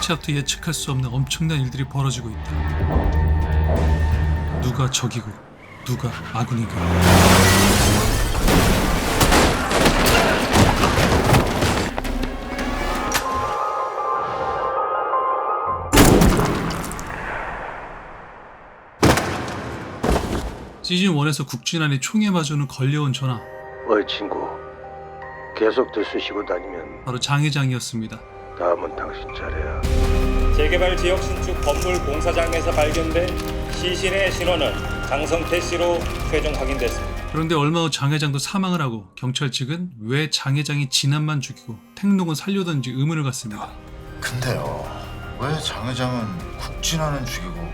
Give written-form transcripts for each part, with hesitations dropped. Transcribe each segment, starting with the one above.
한치앞도 예측할 수 없는 엄청난 일들이 벌어지고 있다. 누가 적이고 누가 아군인가. 시즌1에서 국진환이 총에 맞으는 걸려온 전화, 어이 친구, 계속 들쑤시고 다니면 바로 장 회장이었습니다. 다음은 당신 차례야. 재개발 지역 신축 건물 공사장에서 발견된 시신의 신원은 장성태 씨로 최종 확인됐습니다. 그런데 얼마 후 장 회장도 사망을 하고 경찰 측은 왜 장 회장이 진안만 죽이고 택록은 살려던지 의문을 갖습니다. 근데요, 왜 장 회장은 국진환은 죽이고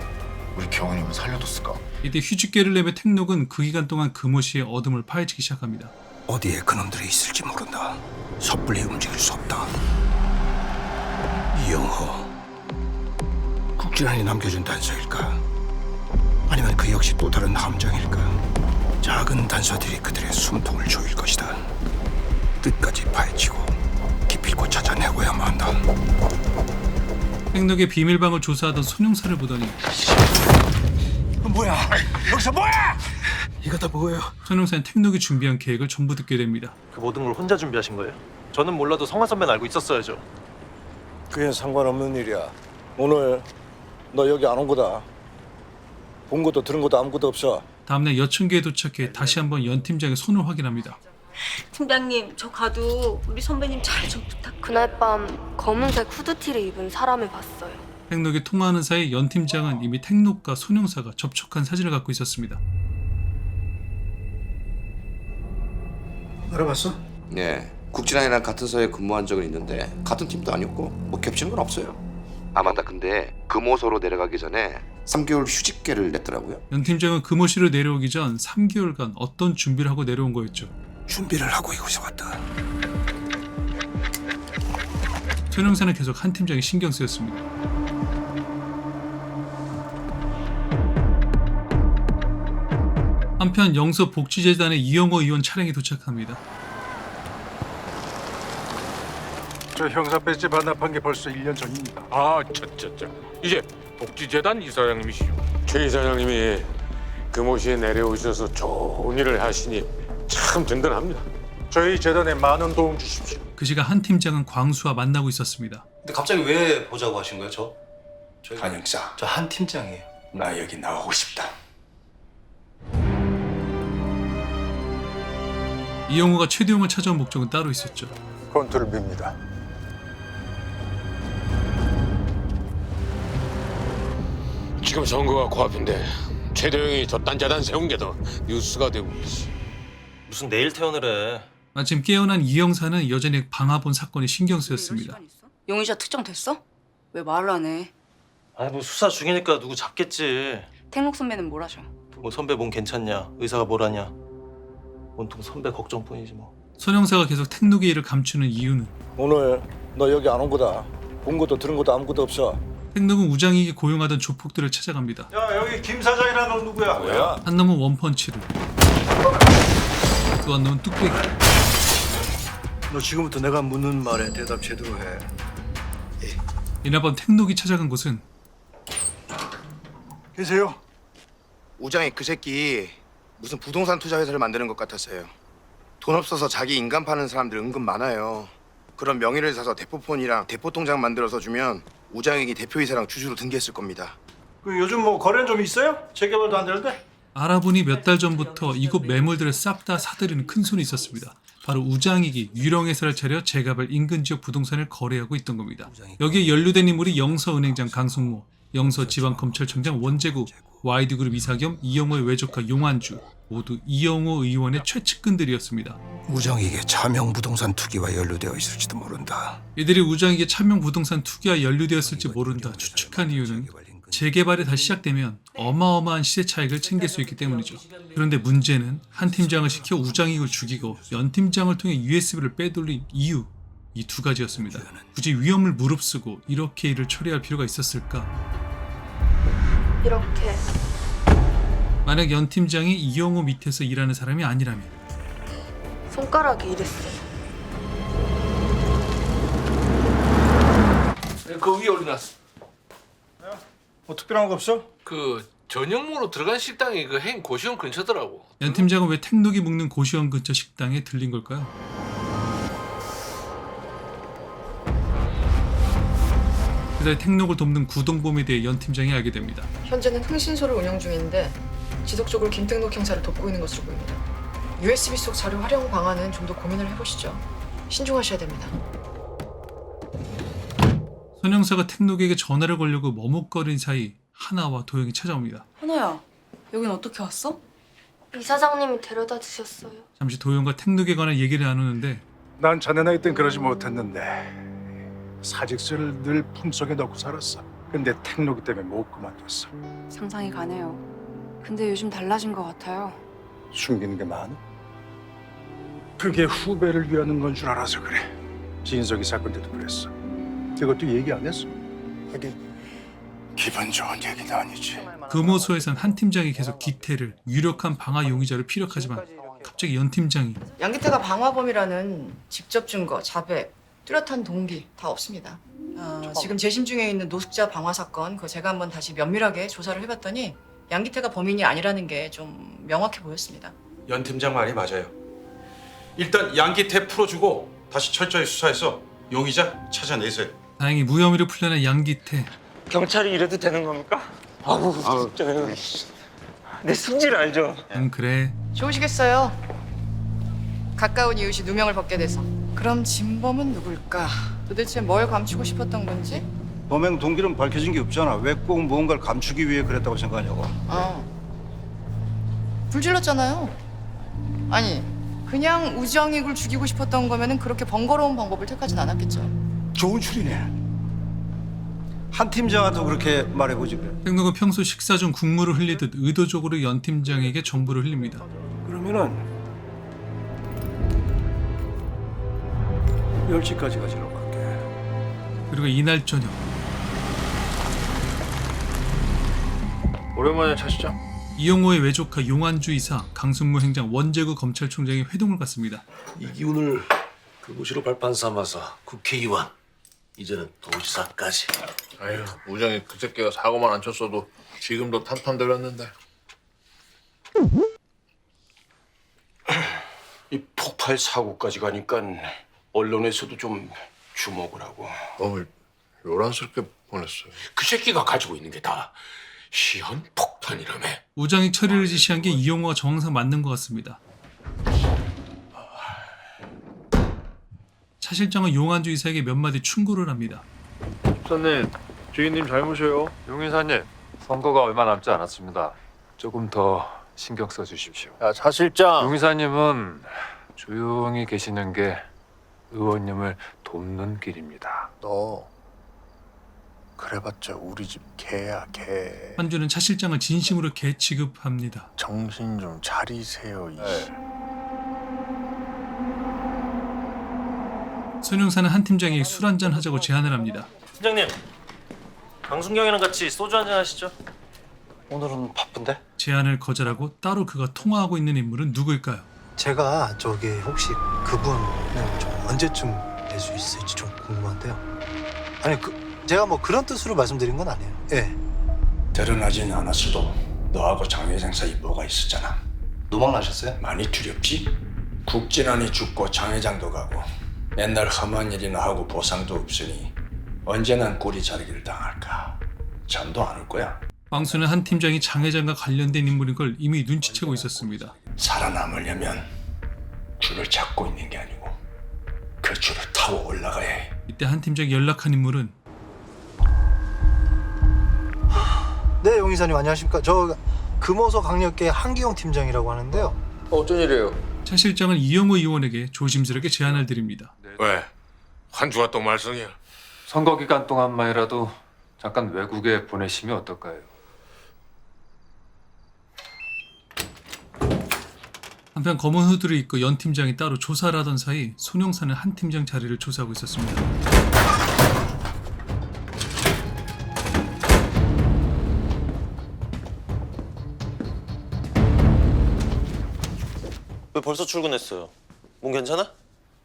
우리 경훈님은 살려뒀을까? 이때 휴직계를 내며 택록은 그 기간 동안 금호씨의 어둠을 파헤치기 시작합니다. 어디에 그놈들이 있을지 모른다. 섣불리 움직일 수 없다. 이영호, 국진환이 남겨준 단서일까? 아니면 그 역시 또 다른 함정일까? 작은 단서들이 그들의 숨통을 조일 것이다. 끝까지 파헤치고 기필코 찾아내고야만 한다. 택록의 비밀방을 조사하던 손용사를 보더니 뭐야? 여기서 뭐야? 이거 다 뭐예요? 손용사는 택록이 준비한 계획을 전부 듣게 됩니다. 그 모든 걸 혼자 준비하신 거예요? 저는 몰라도 성화 선배는 알고 있었어야죠. 그엔 상관없는 일이야. 오늘 너 여기 안 온 거다. 본 것도 들은 것도 아무것도 없어. 다음날 여천계에 도착해 다시 한번 연 팀장의 손을 확인합니다. 팀장님, 저 가도 우리 선배님 잘 좀 부탁. 그날 밤 검은색 후드티를 입은 사람을 봤어요. 택록이 통화하는 사이 연 팀장은 이미 택록과 손용사가 접촉한 사진을 갖고 있었습니다. 알아봤어? 네, 국진환이랑 같은 서에 근무한 적은 있는데 같은 팀도 아니었고 뭐 겹치는 건 없어요. 아 맞다, 근데 금호소로 내려가기 전에 3개월 휴직계를 냈더라고요. 연 팀장은 금호시로 내려오기 전 3개월간 어떤 준비를 하고 내려온 거였죠. 준비를 하고 이곳에 왔다. 손용사는 계속 한 팀장이 신경 쓰였습니다. 한편 영서 복지재단의 이영호 의원 차량이 도착합니다. 저 형사 배지 반납한 게 벌써 1년 전입니다. 아, 이제 복지재단 이사장님이시죠? 최 이사장님이 금호시에 내려오셔서 좋은 일을 하시니 참 든든합니다. 저희 재단에 많은 도움 주십시오. 그 시각 한 팀장은 광수와 만나고 있었습니다. 근데 갑자기 왜 보자고 하신 거예요, 저? 한 형사, 저 한 팀장이에요. 나 여기 나오고 싶다. 이영호가 최대용을 찾아온 목적은 따로 있었죠. 건투를 빕니다. 지금 선거가 코앞인데 최대영이 저 딴자단 세운 게 더 뉴스가 되고 있어. 무슨 내일 퇴원을 해. 마침 깨어난 이 형사는 여전히 방화본 사건이 신경 쓰였습니다. 용의자 특정됐어? 왜 말을 안 해? 아니 뭐 수사 중이니까 누구 잡겠지. 택록 선배는 뭘 하셔? 뭐 선배 몸 괜찮냐, 의사가 뭘 하냐. 온통 선배 걱정뿐이지 뭐. 손 형사가 계속 택록의 일을 감추는 이유는 오늘 너 여기 안 온 거다. 본 것도 들은 것도 아무것도 없어. 택록은 우장익이 고용하던 조폭들을 찾아갑니다. 야, 여기 김 사장이라는 놈 누구야? 뭐야? 한 놈은 원펀치를, 또 한 놈은 뚝배기. 너 지금부터 내가 묻는 말에 대답 제대로 해. 이날 밤 택록이 찾아간 곳은 계세요? 우장이 그 새끼 무슨 부동산 투자 회사를 만드는 것 같았어요. 돈 없어서 자기 인간 파는 사람들 은근 많아요. 그런 명의를 사서 대포폰이랑 대포통장 만들어서 주면 우장익이 대표이사랑 주주로 등기했을 겁니다. 그 요즘 뭐 거래는 좀 있어요? 재개발도 안 되는데? 알아보니 몇 달 전부터 이곳 매물들을 싹 다 사들이는 큰 손이 있었습니다. 바로 우장익이 유령회사를 차려 재개발 인근 지역 부동산을 거래하고 있던 겁니다. 여기에 연루된 인물이 영서은행장 강승모, 영서지방검찰청장 원재구, YD그룹 이사 겸 이영호의 외조카 용환주, 모두 이영호 의원의 최측근들이었습니다. 우정익의 차명 부동산 투기와 연루되어 있을지도 모른다. 이들이 우장익의 차명 부동산 투기와 연루되었을지 모른다 추측한 이유는 재개발이 다시 시작되면 어마어마한 시세 차익을 챙길 수 있기 때문이죠. 그런데 문제는 한 팀장을 시켜 우장익을 죽이고 연 팀장을 통해 USB를 빼돌린 이유, 이 두 가지였습니다. 굳이 위험을 무릅쓰고 이렇게 일을 처리할 필요가 있었을까? 이렇게 만약 연 팀장이 이영호 밑에서 일하는 사람이 아니라면 손가락이 이랬어요. 그 위에 올려놨어. 뭐 특별한 거 없어? 그 전용무로 들어간 식당이 그 행 고시원 근처더라고. 연 팀장은 왜 택록이 묵는 고시원 근처 식당에 들린 걸까요? 그달 택록을 돕는 구동범에 대해 연 팀장이 알게 됩니다. 현재는 흥신소를 운영 중인데 지속적으로 김택록 형사를 돕고 있는 것으로 보입니다. USB 속 자료 활용 방안은 좀 더 고민을 해보시죠. 신중하셔야 됩니다. 손 형사가 택록에게 전화를 걸려고 머뭇거린 사이 하나와 도영이 찾아옵니다. 하나야, 여긴 어떻게 왔어? 이사장님이 데려다 주셨어요. 잠시 도영과 택록에 관한 얘기를 나누는데 난 자네 나이 땐 그러지 못했는데 사직서를 늘 품속에 넣고 살았어. 근데 택록이 때문에 못 그만뒀어. 상상이 가네요. 근데 요즘 달라진 것 같아요. 숨기는 게 많아? 그게 후배를 위하는 건 줄 알아서 그래. 진석이 사건 때도 그랬어. 그것도 얘기 안 했어. 하긴 기분 좋은 얘기도 아니지. 금호소에선 한 팀장이 계속 기태를 유력한 방화 용의자로 피력하지만 갑자기 연 팀장이 양기태가 방화범이라는 직접 증거, 자백, 뚜렷한 동기 다 없습니다. 지금 재심 중에 있는 노숙자 방화 사건 그거 제가 한번 다시 면밀하게 조사를 해봤더니 양기태가 범인이 아니라는 게 좀 명확해 보였습니다. 연 팀장 말이 맞아요. 일단 양기태 풀어주고 다시 철저히 수사해서 용의자 찾아내세요. 다행히 무혐의로 풀려난 양기태. 경찰이 이래도 되는 겁니까? 아우 진짜요. 내 승질 알죠? 그래. 좋으시겠어요. 가까운 이웃이 누명을 벗게 돼서. 그럼 진범은 누굴까? 도대체 뭘 감추고 싶었던 건지? 범행 동기는 밝혀진 게 없잖아. 왜 꼭 무언가를 감추기 위해 그랬다고 생각하냐고. 불질렀잖아요. 아니, 그냥 우정익을 죽이고 싶었던 거면은 그렇게 번거로운 방법을 택하진 않았겠죠. 좋은 추리네. 한 팀장한테 그렇게 말해보지 그래. 택록은 평소 식사 중 국물을 흘리듯 의도적으로 연 팀장에게 정보를 흘립니다. 그러면은 10시까지 가지러 갈게. 그리고 이날 저녁 오랜만에 차시죠? 이용호의 외조카 용안주 이사, 강순무 행장, 원재구 검찰총장이 회동을 갖습니다. 이 기운을 그곳으로 발판 삼아서 국회의원, 이제는 도지사까지. 아유, 우정이 그 새끼가 사고만 안 쳤어도 지금도 탄탄대렸는데. 이 폭발 사고까지 가니까 언론에서도 좀 주목을 하고. 너무 요란스럽게 보냈어요. 그 새끼가 가지고 있는 게 다 시한 폭탄이라며. 우장익 처리를 지시한 게 이용호가 정황상 맞는 것 같습니다. 차 실장은 용안주 이사에게 몇 마디 충고를 합니다. 선님, 주인님 잘못이에요. 용 이사님, 선거가 얼마 남지 않았습니다. 조금 더 신경 써주십시오. 야, 차 실장. 용 이사님은 조용히 계시는 게 의원님을 돕는 길입니다. 너 그래봤자 우리 집 개야 개. 한주는 차 실장을 진심으로 개 취급합니다. 정신 좀 차리세요. 손 형사는 한 팀장에게 술 한잔 하자고 제안을 합니다. 팀장님, 강순경이랑 같이 소주 한잔 하시죠. 오늘은 바쁜데? 제안을 거절하고 따로 그가 통화하고 있는 인물은 누구일까요? 제가 저기 혹시 그분은 좀 언제쯤 뵐 수 있을지 좀 궁금한데요. 아니 제가 뭐 그런 뜻으로 말씀드린 건 아니에요. 예. 드러나진 않았어도 너하고 장 회장 사이 뭐가 있었잖아. 노망 나셨어요? 많이 두렵지? 국진환이 죽고 장 회장도 가고 맨날 험한 일이나 하고 보상도 없으니 언제난 꼴이 자르기를 당할까. 잠도 안 올 거야. 왕수는 한 팀장이 장 회장과 관련된 인물인 걸 이미 눈치채고 있었습니다. 살아남으려면 줄을 잡고 있는 게 아니고 그 줄을 타고 올라가야 해. 이때 한 팀장이 연락한 인물은 네, 용 이사님 안녕하십니까? 저 금호소 강력계 한기용 팀장이라고 하는데요. 어쩐 일이에요? 차 실장은 이용호 의원에게 조심스럽게 제안을 드립니다. 왜? 한주가 또 말썽이야. 선거 기간 동안만이라도 잠깐 외국에 보내시면 어떨까요? 한편 검은 후드를 입고 연 팀장이 따로 조사를 하던 사이 손 형사는 한 팀장 자리를 조사하고 있었습니다. 왜 벌써 출근했어요? 몸 괜찮아?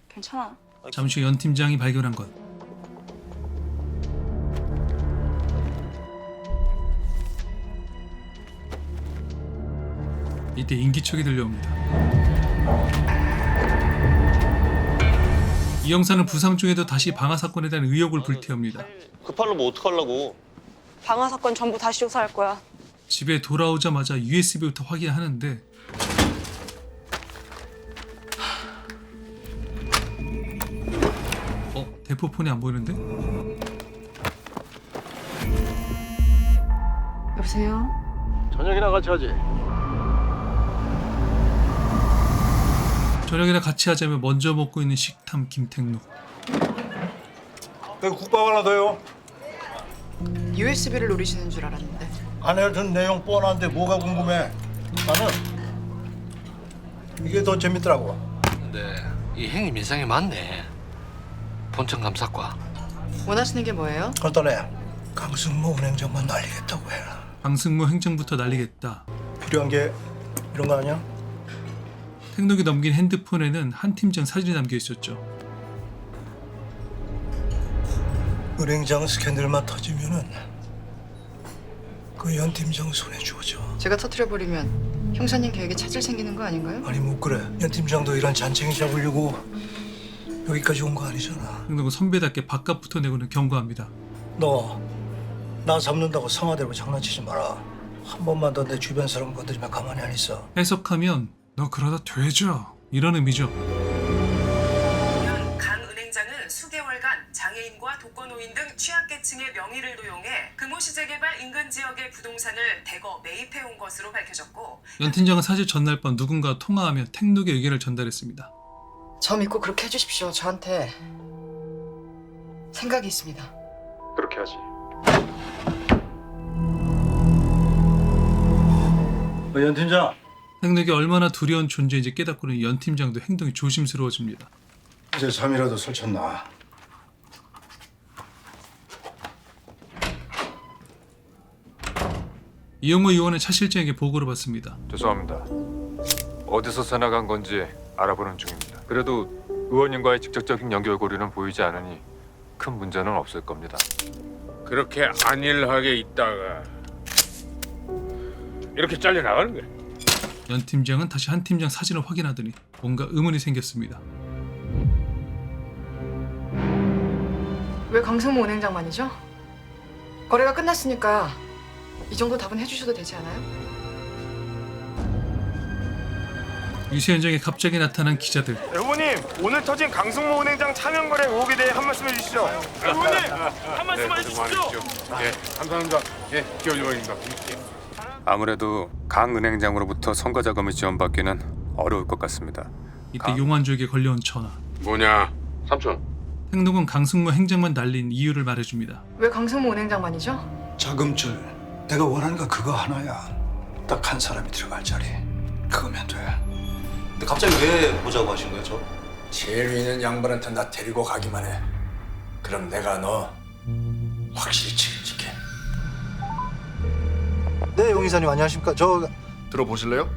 괜찮아. 잠시 후 연 팀장이 발견한 것. 이때 인기척이 들려옵니다. 이 형사는 부상 중에도 다시 방화 사건에 대한 의혹을 불태웁니다. 급하려면 뭐 어떡하려고. 방화 사건 전부 다시 조사할 거야. 집에 돌아오자마자 USB부터 확인하는데 대포폰이 안 보이는데? 여보세요? 저녁이나 같이 하지. 저녁이나 같이 하자며 먼저 먹고 있는 식탐 김택록. 그 국밥 하나 더요. USB를 노리시는 줄 알았는데. 안에 든 내용 뻔한데 뭐가 궁금해? 나는 이게 더 재밌더라고. 근데 이 행위 인상이 많네. 본청 감사과. 원하시는 게 뭐예요? 간단해. 강승모 은행장만 날리겠다고 해. 강승모 행정부터 날리겠다. 필요한 게 이런 거 아니야? 택록이 넘긴 핸드폰에는 한 팀장 사진이 담겨 있었죠. 은행장 스캔들만 터지면은 그 연 팀장 손에 주어져. 제가 터뜨려버리면 형사님 계획에 차질 생기는 거 아닌가요? 아니 뭐 그래. 연 팀장도 이런 잔챙이 잡으려고 여기까지 온 거 아니잖아. 택록은 선배답게 바깥부터 내고는 경고합니다. 너 나 잡는다고 성화대로 장난치지 마라. 한 번만 더 내 주변 사람 건드리면 가만히 안 있어. 해석하면 너 그러다 되죠. 이런 의미죠. 강 은행장은 수개월간 장애인과 독거노인 등 취약계층의 명의를 도용해 금호시재개발 인근 지역의 부동산을 대거 매입해온 것으로 밝혀졌고 연 팀장은 사실 전날 밤 누군가와 통화하며 택록의 의견을 전달했습니다. 저 믿고 그렇게 해주십시오. 저한테 생각이 있습니다. 그렇게 하지. 연 팀장. 택록이 얼마나 두려운 존재인지 깨닫고는 연 팀장도 행동이 조심스러워집니다. 이제 잠이라도 설쳤나? 이영모 의원은 차 실장에게 보고를 받습니다. 죄송합니다. 어디서 새 나간 건지 알아보는 중입니다. 그래도 의원님과의 직접적인 연결고리는 보이지 않으니 큰 문제는 없을 겁니다. 그렇게 안일하게 있다가 이렇게 잘려나가는 거야. 연 팀장은 다시 한 팀장 사진을 확인하더니 뭔가 의문이 생겼습니다. 왜 강승모 은행장만이죠? 거래가 끝났으니까 이 정도 답은 해주셔도 되지 않아요? 유세 현장에 갑자기 나타난 기자들. 의원님, 오늘 터진 강승모 은행장 차명 거래 의혹에 대해 한 말씀 해주시죠. 의원님, 한 말씀 해주십시오. 예, 감사합니다. 예, 기업위원입니다. 아무래도 강 은행장으로부터 선거 자금을 지원받기는 어려울 것 같습니다. 이때 용환주에게 걸려온 전화. 뭐냐? 삼촌. 택록은 강승모 행정만 날린 이유를 말해줍니다. 왜 강승모 은행장만이죠? 자금줄. 내가 원하는 거 그거 하나야. 딱 한 사람이 들어갈 자리. 그거면 돼. 근데 갑자기 왜 보자고 하신 거예요, 저? 제일 위 있는 양반한테 나 데리고 가기만 해. 그럼 내가 너 확실히 책임질게. 네, 용 이사님 안녕하십니까? 저 들어보실래요?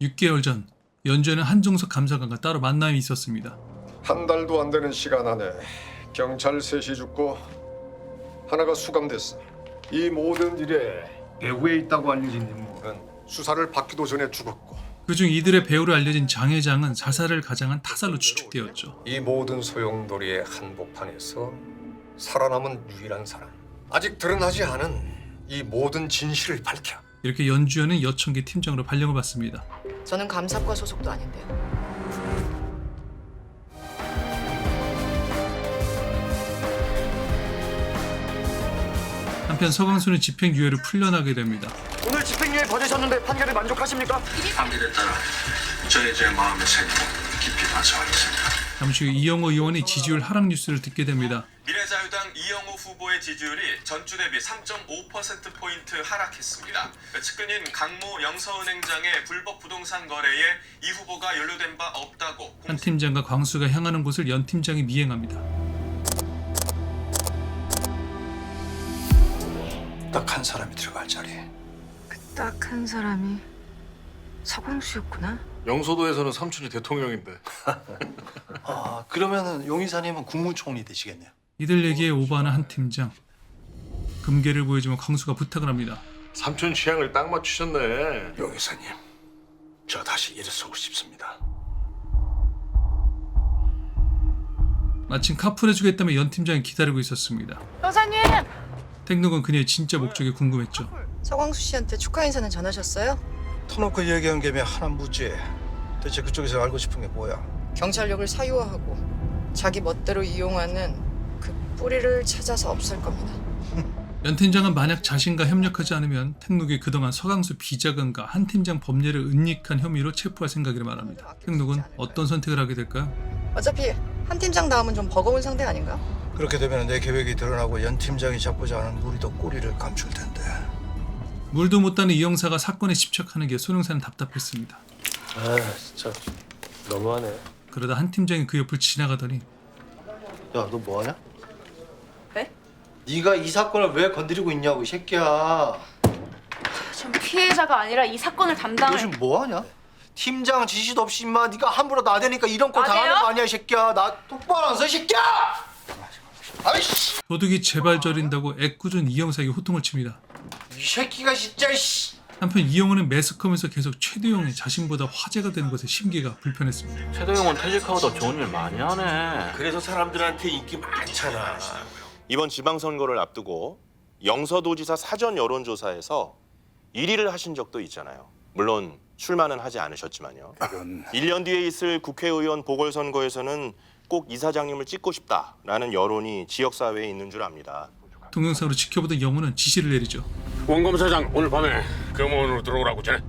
6개월 전 연주에는 한종석 감사관과 따로 만남이 있었습니다. 한 달도 안 되는 시간 안에 경찰 셋이 죽고 하나가 수감됐어. 이 모든 일에 배후에 있다고 알려진 인물은 수사를 받기도 전에 죽었고 그중 이들의 배우로 알려진 장 회장은 자살을 가장한 타살로 추측되었죠. 이 모든 소용돌이의 한복판에서 살아남은 유일한 사람. 아직 드러나지 않은 이 모든 진실을 밝혀. 이렇게 연주연은 여천계 팀장으로 발령을 받습니다. 저는 감사과 소속도 아닌데요. 한편 서강수는 집행유예로 풀려나게 됩니다. 오늘 집행유예 받으셨는데 판결에 만족하십니까? 판결에 따라 제 마음의 생각 깊이 반성하겠습니다. 잠시 후 이영호 의원이 지지율 하락 뉴스를 듣게 됩니다. 미래자유당 이영호 후보의 지지율이 전주 대비 3.5%포인트 하락했습니다. 측근인 강모 영서은행장의 불법 부동산 거래에 이 후보가 연루된 바 없다고 한 팀장과 광수가 향하는 곳을 연 팀장이 미행합니다. 딱 한 사람이 들어갈 자리. 딱 한 사람이 서광수였구나. 영소도에서는 삼촌이 대통령인데. 아, 그러면은 용 이사님은 국무총리 되시겠네요. 이들 얘기에 오버하는 한 팀장. 금괴를 보여주며 광수가 부탁을 합니다. 삼촌 취향을 딱 맞추셨네. 용 이사님, 저 다시 일을 서고 싶습니다. 마침 카풀해주겠다며 연 팀장이 기다리고 있었습니다. 여사님! 택록은 그녀의 진짜 목적이 궁금했죠. 서광수 씨한테 축하 인사는 전하셨어요? 터놓고 얘기한 김에 하나 묻지. 대체 그쪽에서 알고 싶은 게 뭐야? 경찰력을 사유화하고 자기 멋대로 이용하는 그 뿌리를 찾아서 없앨 겁니다. 연 팀장은 만약 자신과 협력하지 않으면 택록이 그동안 서강수 비자금과 한 팀장 법례를 은닉한 혐의로 체포할 생각이라 말합니다. 택록은 어떤 선택을 하게 될까요? 어차피 한 팀장 다음은 좀 버거운 상대 아닌가? 그렇게 되면 내 계획이 드러나고 연 팀장이 잡고자 하는 무리도 꼬리를 감출 텐데. 물도 못 따는 이 형사가 사건에 집착하는 게 손영사는 답답했습니다. 아 진짜 너무하네. 그러다 한 팀장이 그 옆을 지나가더니 야, 너 뭐하냐? 네? 네가 이 사건을 왜 건드리고 있냐고, 이 새끼야. 전 피해자가 아니라 이 사건을 너 담당할... 지금 뭐하냐? 팀장 지시도 없이 임마 네가 함부로 나대니까 이런 꼴 나대요? 당하는 거 아니야, 이 새끼야. 나 똑바로 안 서, 이 새끼야! 아이씨! 도둑이 제발 저린다고 애꿎은 이 형사에게 호통을 칩니다. 이 새끼가 진짜, 씨! 한편 이영호는 매스컴에서 계속 최도영이 자신보다 화제가 되는 것에 심기가 불편했습니다. 최도영은 퇴직하고 더 좋은 일 많이 하네. 그래서 사람들한테 인기 많잖아. 이번 지방선거를 앞두고 영서도지사 사전 여론조사에서 1위를 하신 적도 있잖아요. 물론 출마는 하지 않으셨지만요. 1년 뒤에 있을 국회의원 보궐선거에서는 꼭 이사장님을 찍고 싶다라는 여론이 지역사회에 있는 줄 압니다. 동영상으로 지켜보던 영호는 지시를 내리죠. 원 검사장 오늘 밤에 금호원으로 들어오라고 전해.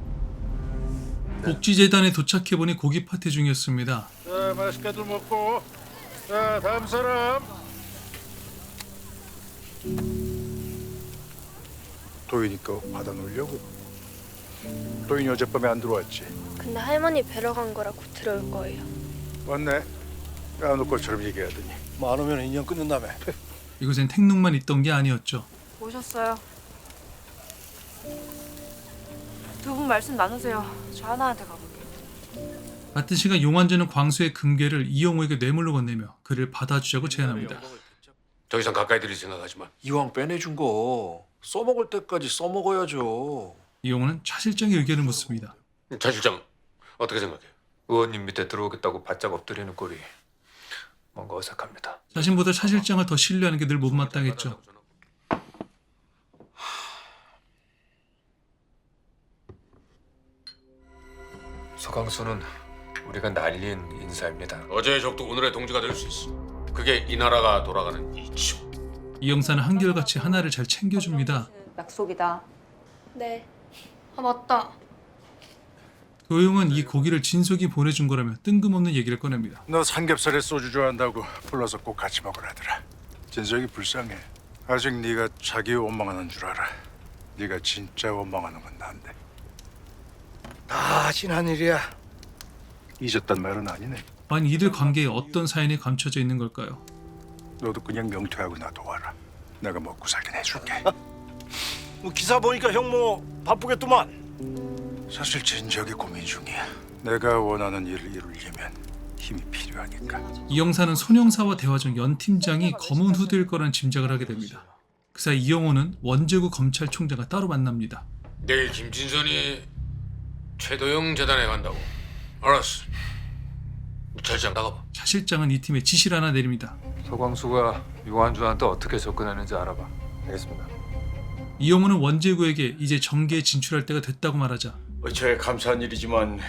복지재단에 도착해보니 고기 파티 중이었습니다. 자, 맛있게들 먹고. 자, 다음 사람. 도인이 거 받아놓으려고. 도인이 어젯밤에 안 들어왔지? 근데 할머니 뵈러 간 거라 곧 들어올 거예요. 왔네. 까놓을 것처럼 얘기하더니. 뭐 안 오면 인연 끊는다며. 이곳엔 택록만 있던 게 아니었죠. 오셨어요. 두 분 말씀 나누세요. 저 하나한테 가볼게요. 같은 시간 용환전은 광수의 금괴를 이영호에게 뇌물로 건네며 그를 받아주자고 제안합니다. 더 이상 가까이 들일 생각하지 마. 이왕 빼내준 거 써먹을 때까지 써먹어야죠. 이영호는 차 실장의 의견을 묻습니다. 차 실장 어떻게 생각해? 의원님 밑에 들어오겠다고 바짝 엎드리는 꼴이 뭔가 어색합니다. 자신보다 차 실장을 더 신뢰하는 게 늘 못마땅했죠. 서강수는 우리가 날린 인사입니다. 어제의 적도 오늘의 동지가 될 수 있어. 그게 이 나라가 돌아가는 이치요. 이 형사는 한결같이 하나를 잘 챙겨줍니다. 약속이다. 네. 아, 맞다. 도용은 이 고기를 진석이 보내준 거라며 뜬금없는 얘기를 꺼냅니다. 너 삼겹살에 소주 좋아한다고 불러서 꼭 같이 먹으라더라. 진석이 불쌍해. 아직 네가 자기 원망하는 줄 알아. 네가 진짜 원망하는 건 난데. 다 지난 일이야. 잊었단 말은 아니네. 아니 이들 관계에 어떤 사연이 감춰져 있는 걸까요? 너도 그냥 명퇴하고 나 도와라. 내가 먹고 살긴 해줄게. 뭐 기사 보니까 형 뭐 바쁘겠더만. 사실 진지하게 고민 중이야. 내가 원하는 일을 이루려면 힘이 필요하니까. 이 형사는 손형사와 대화 중 연 팀장이 검은 후드일 거라는 짐작을 하게 됩니다. 그 사이 이영호는 원재구 검찰총장과 따로 만납니다. 내일 김진선이 최도영 재단에 간다고. 알았어. 차 실장 나가봐. 차 실장은 이 팀에 지시를 하나 내립니다. 서광수가 유한준한테 어떻게 접근하는지 알아봐. 알겠습니다. 이영호는 원재구에게 이제 정계에 진출할 때가 됐다고 말하자 어차피 감사한 일이지만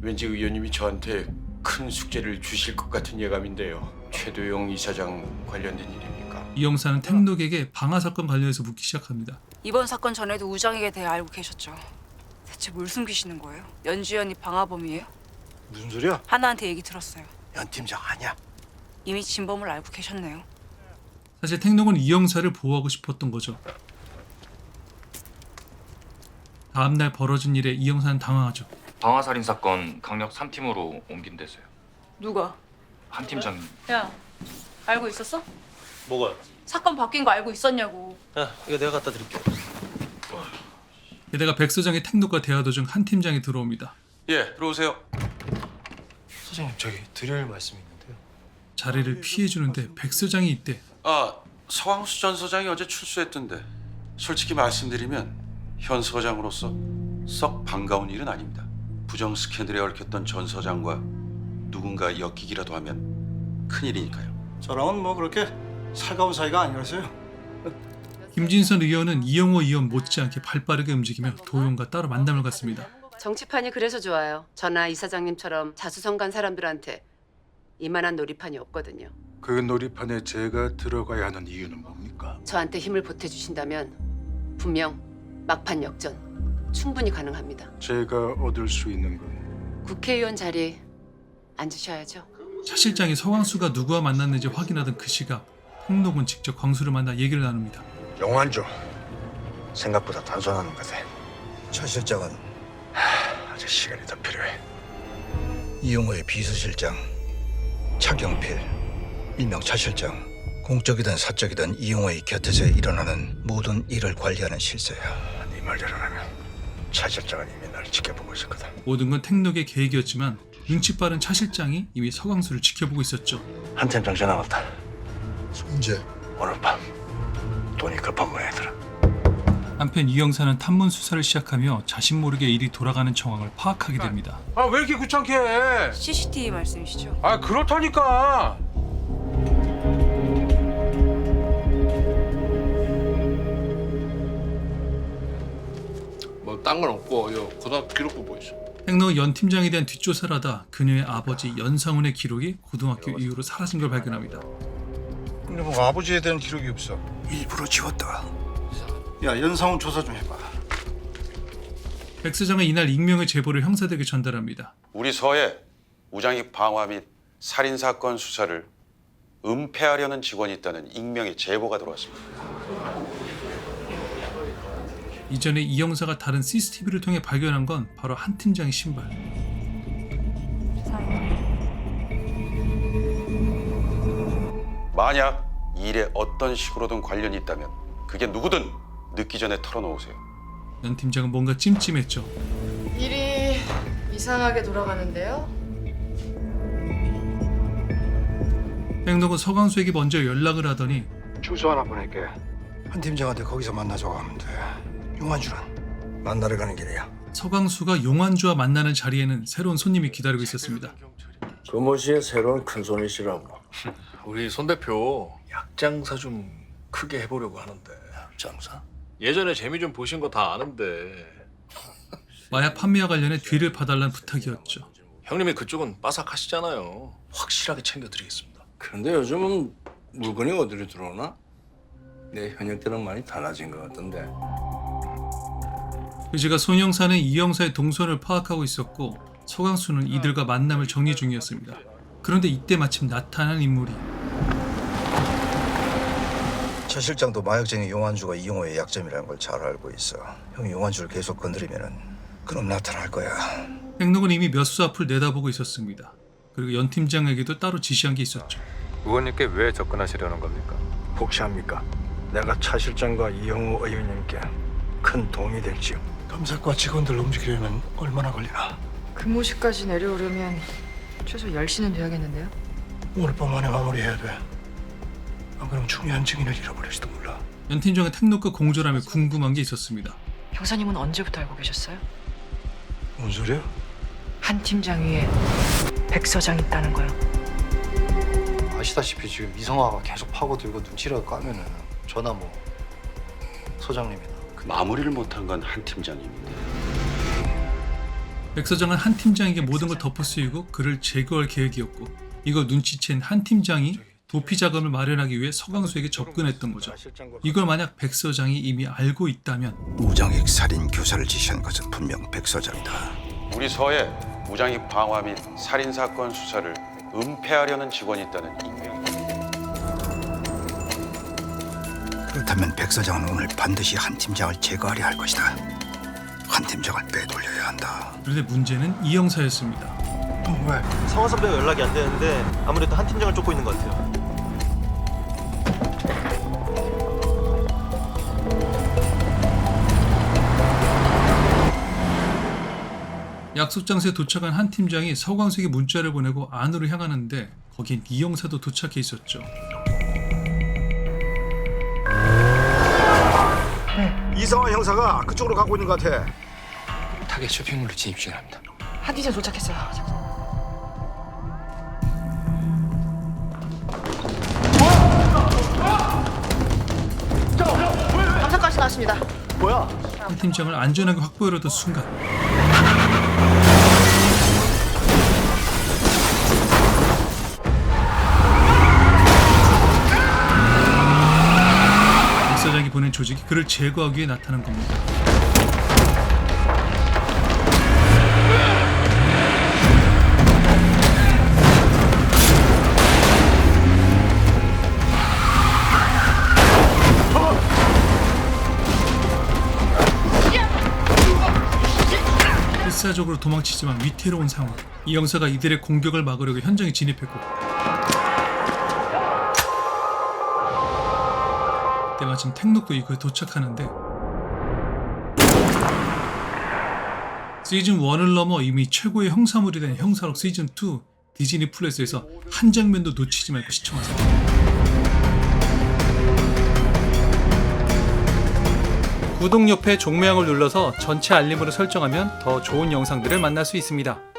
왠지 의원님이 저한테 큰 숙제를 주실 것 같은 예감인데요. 최도영 이사장 관련된 일입니까? 이 형사는 택록에게 방화 사건 관련해서 묻기 시작합니다. 이번 사건 전에도 우장에게 대해 알고 계셨죠? 대체 뭘 숨기시는 거예요? 연주연이 방화범이에요? 무슨 소리야? 하나한테 얘기 들었어요. 연 팀장 아니야. 이미 진범을 알고 계셨네요. 사실 택록은 이 형사를 보호하고 싶었던 거죠. 다음날 벌어진 일에 이 형사는 당황하죠. 방화살인 사건 강력 3팀으로 옮긴대서요. 누가? 한 팀장님. 야, 알고 있었어? 뭐가요? 사건 바뀐 거 알고 있었냐고. 야, 이거 내가 갖다 드릴게. 게다가 백 소장이 택록과 대화 도중 한 팀장이 들어옵니다. 예, 들어오세요. 소장님, 저기 드릴 말씀이 있는데요. 자리를 피해주는데 백 소장이 있대. 아, 서광수 전 소장이 어제 출소했던데 솔직히 말씀드리면 현 서장으로서 썩 반가운 일은 아닙니다. 부정 스캔들에 얽혔던 전 서장과 누군가 엮이기라도 하면 큰일이니까요. 저랑은 뭐 그렇게 살가운 사이가 아니라서요. 김진선 의원은 이영호 의원 못지않게 발빠르게 움직이며 도용과 따로 만남을 갖습니다. 정치판이 그래서 좋아요. 저나 이사장님처럼 자수성가한 사람들한테 이만한 놀이판이 없거든요. 그 놀이판에 제가 들어가야 하는 이유는 뭡니까? 저한테 힘을 보태주신다면 분명 막판 역전 충분히 가능합니다. 제가 얻을 수 있는 건 국회의원 자리 앉으셔야죠. 차 실장이 서광수가 누구와 만났는지 확인하던 그 시각 팽록은 직접 광수를 만나 얘기를 나눕니다. 영환조 생각보다 단순한 것 같아. 차 실장은 아직 시간이 더 필요해. 이용호의 비서실장 차경필 일명 차 실장, 공적이든 사적이든 이용호의 곁에서 일어나는 모든 일을 관리하는 실세야. 네 말대로라면 차 실장은 이미 날 지켜보고 있었거든. 모든 건 택록의 계획이었지만 눈치 빠른 차 실장이 이미 서광수를 지켜보고 있었죠. 한 팀장 전화 왔다. 언제? 오늘 밤. 돈이 급한 모양이더라. 한편 이 형사는 탐문 수사를 시작하며 자신 모르게 일이 돌아가는 정황을 파악하게 됩니다. 아 왜 이렇게 귀찮게 해? CCTV 말씀이시죠? 아 그렇다니까. 뭐 딴 건 없고 요 고등학교 기록부 보이죠. 택록은 연 팀장에 대한 뒷조사를 하다 그녀의 아버지 연상훈의 기록이 고등학교 이후로 사라진 걸 발견합니다. 근데 뭐 아버지에 대한 기록이 없어. 일부러 지웠다. 야, 연상훈 조사 좀 해봐. 백 사장은 이날 익명의 제보를 형사들에게 전달합니다. 우리 서에 우장익 방화 및 살인 사건 수사를 은폐하려는 직원이 있다는 익명의 제보가 들어왔습니다. 이전에 이 형사가 다른 CCTV를 통해 발견한 건 바로 한 팀장의 신발. 만약 이 일에 어떤 식으로든 관련이 있다면 그게 누구든 늦기 전에 털어놓으세요. 연 팀장은 뭔가 찜찜했죠. 일이 이상하게 돌아가는데요. 백록은 서광수에게 먼저 연락을 하더니 주소 하나 보낼게. 한 팀장한테 거기서 만나자고 하면 돼. 용환주는 만나러 가는 길이야. 서광수가 용환주와 만나는 자리에는 새로운 손님이 기다리고 있었습니다. 금호 씨의 새로운 큰손이시라고. 우리 손 대표 약장사 좀 크게 해보려고 하는데. 약장사? 예전에 재미 좀 보신 거 다 아는데. 마약 판매와 관련해 뒤를 봐달라는 부탁이었죠. 형님이 그쪽은 빠삭하시잖아요. 확실하게 챙겨드리겠습니다. 그런데 요즘은 물건이 어디로 들어오나? 내 현역 때랑 많이 달라진 것 같던데. 그제가 손 형사는 이 형사의 동선을 파악하고 있었고 서광수는 이들과 만남을 정리 중이었습니다. 그런데 이때 마침 나타난 인물이 차 실장도 마약쟁이 용환주가 이용호의 약점이라는 걸 잘 알고 있어. 형이 용환주를 계속 건드리면은 그럼 나타날 거야. 백록은 이미 몇 수 앞을 내다보고 있었습니다. 그리고 연 팀장에게도 따로 지시한 게 있었죠. 의원님께 왜 접근하시려는 겁니까? 혹시 합니까? 내가 차 실장과 이용호 의원님께 큰 도움이 될지요. 검사과 직원들 움직이려면 얼마나 걸리나? 근무실까지 내려오려면 최소 10시는 돼야겠는데요? 오늘 밤 안에 마무리해야 돼. 안 그러면 중요한 증인을 잃어버릴지도 몰라. 연 팀장은 택록과 공조라며 궁금한 게 있었습니다. 형사님은 언제부터 알고 계셨어요? 뭔 소리야? 한 팀장 위에 백 서장 있다는 거요. 아시다시피 지금 이성화가 계속 파고들고 눈치라도 까면은 저나 뭐 소장님이나 마무리를 못한 건 한 팀장입니다. 백 서장은 한 팀장에게 모든 걸 덮어쓰이고 그를 제거할 계획이었고 이걸 눈치챈 한 팀장이 도피 자금을 마련하기 위해 서광수에게 접근했던 거죠. 이걸 만약 백 서장이 이미 알고 있다면 우장익 살인 교사를 지시한 것은 분명 백 서장이다. 우리 서에 우장익 방화 및 살인 사건 수사를 은폐하려는 직원이 있다는 익명. 그렇다면 백 서장은 오늘 반드시 한 팀장을 제거하려 할 것이다. 한 팀장을 빼돌려야 한다. 그런데 문제는 이 형사였습니다. 왜? 성화 선배가 연락이 안 되는데 아무래도 한 팀장을 쫓고 있는 것 같아요. 약속 장소에 도착한 한 팀장이 서광수에게 문자를 보내고 안으로 향하는데 거긴 이 형사도 도착해 있었죠. 네. 이상한 형사가 그쪽으로 가고 있는 것 같아. 타겟 쇼핑몰로 진입 중입니다. 한티전 도착했어요. 감사까지 나왔습니다. 뭐야? 한 팀장을 안전하게 확보하려던 순간 박 사장이 보낸 조직이 그를 제거하기 위해 나타난 겁니다. 필사적으로 도망치지만 위태로운 상황. 이 형사가 이들의 공격을 막으려고 현장에 진입했고 때마침 택록도 이곳에 도착하는데 시즌 1을 넘어 이미 최고의 형사물이 된 형사록 시즌 2 디즈니 플러스에서 한 장면도 놓치지 말고 시청하세요. 구독 옆에 종모양을 눌러서 전체 알림으로 설정하면 더 좋은 영상들을 만날 수 있습니다.